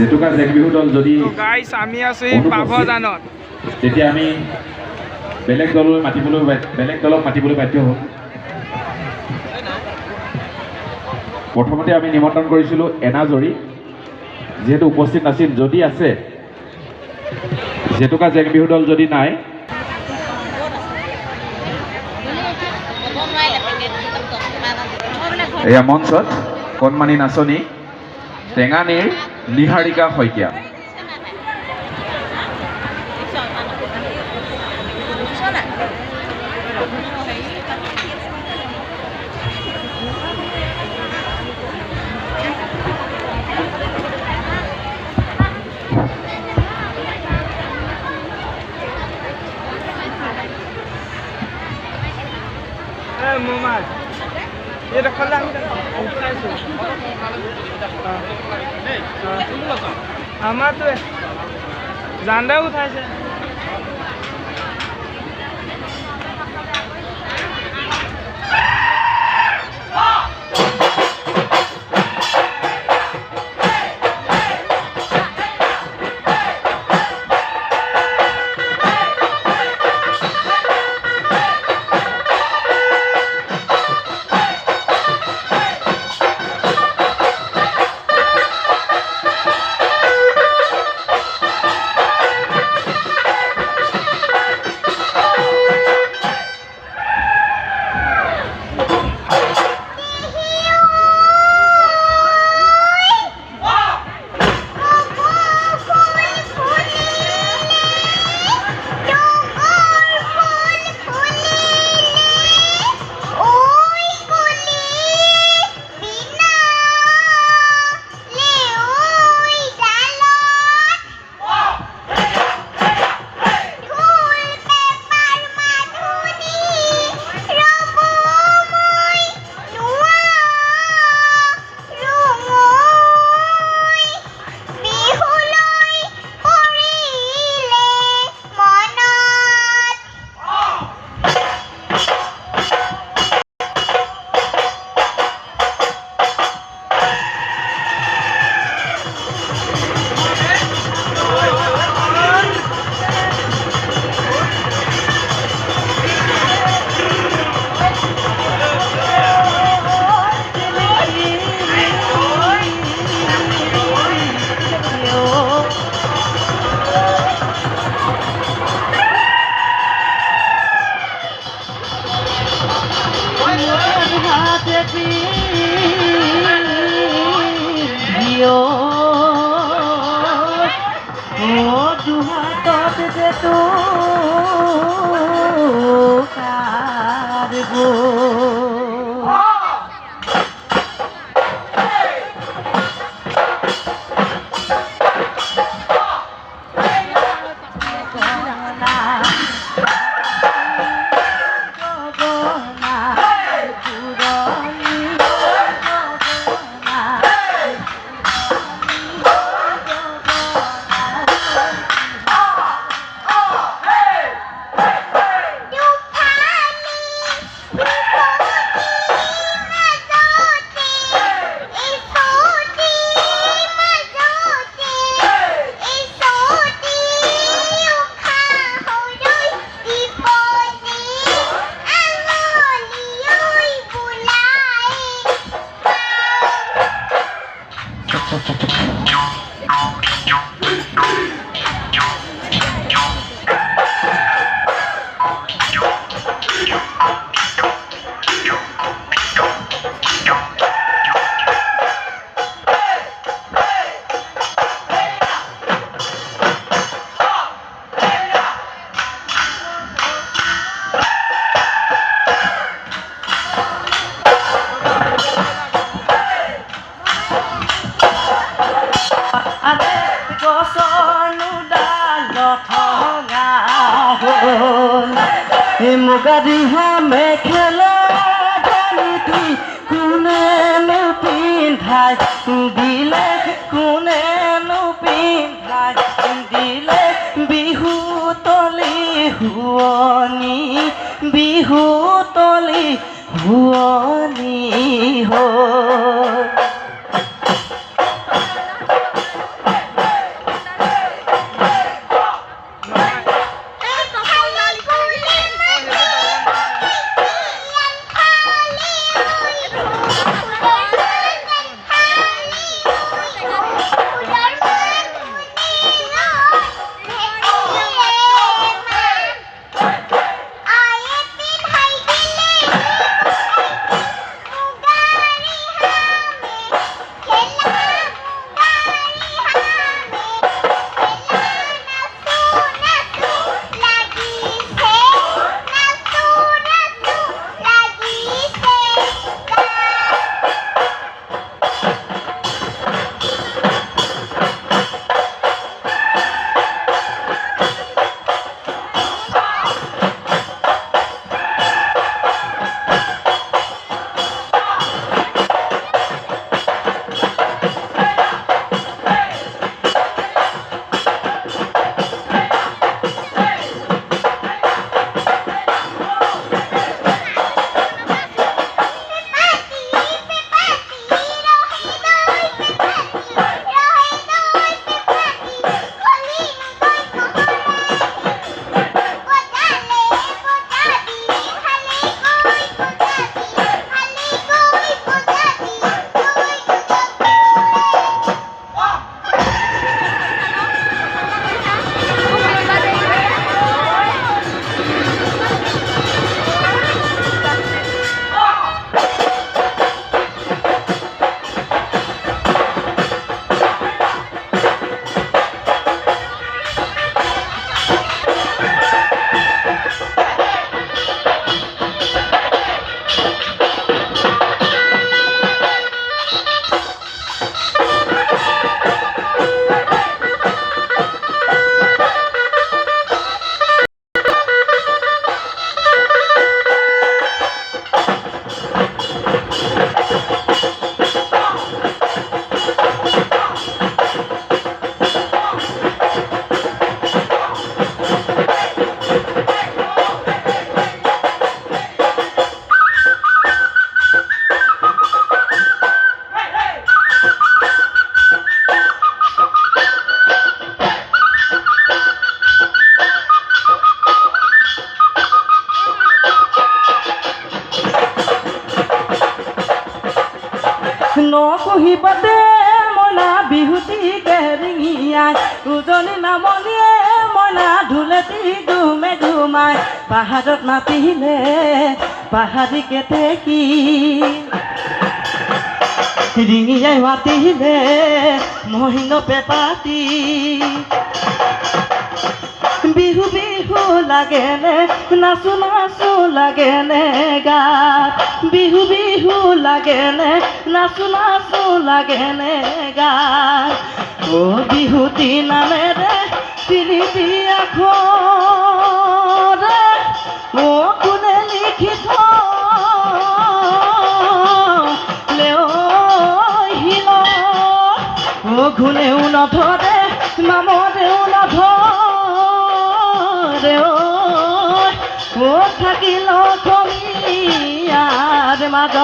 জেতুকা জেং বিহু দল যদি গাইস আমি আছো পাভজানত তেতিয়া আমি বেলেগ দলক মাতিবলৈ বাধ্য হ'ম প্ৰথমতে আমি নিমন্ত্ৰণ কৰিছিলোঁ এনাজৰি যেহেতু উপস্থিত নাছিল যদি আছে জেতুকা জেং বিহু দল যদি নাই এয়া মঞ্চত কণমানি নাচনী টেঙানীৰ নিহাৰিকা শইকীয়া মোমাই এটা খোলা আমি উঠাইছো আমার তো জানদা উঠাইছে মুগাদিহা মেখেলা জানিতি কোনেনো পিন্ধাই দিলে কোনেনো পিন্ধাই দিলে বিহু তলি হুৱনি বিহু তলি হুৱনি ৰিঙিয়াই উজনি নামনিয়ে মইনা ঢোলেটি ঘুমে ঘুমাই পাহাৰত মাতিলে পাহাৰী কেতেকী ৰিঙিয়াই মাতিলে মহিন পেপাতি বিহু বিহু লাগেনে নাচো নাচো লাগেনে গাত বিহু বিহু লাগেনে নাচো নাচো লাগেনে গাত ও বিহুতি নামেৰে পিলিপি আখৰে ও কোনে লিখি থলে ঐ শিল ও ঘুনেও নধৰে মামৰেও নধৰে ও থাকিল অসমীয়াৰ মাজত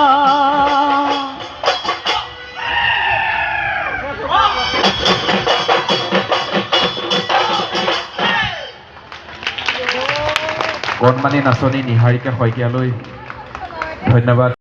কণমানি নাচনী নিহাৰিকা শইকীয়ালৈ ধন্যবাদ।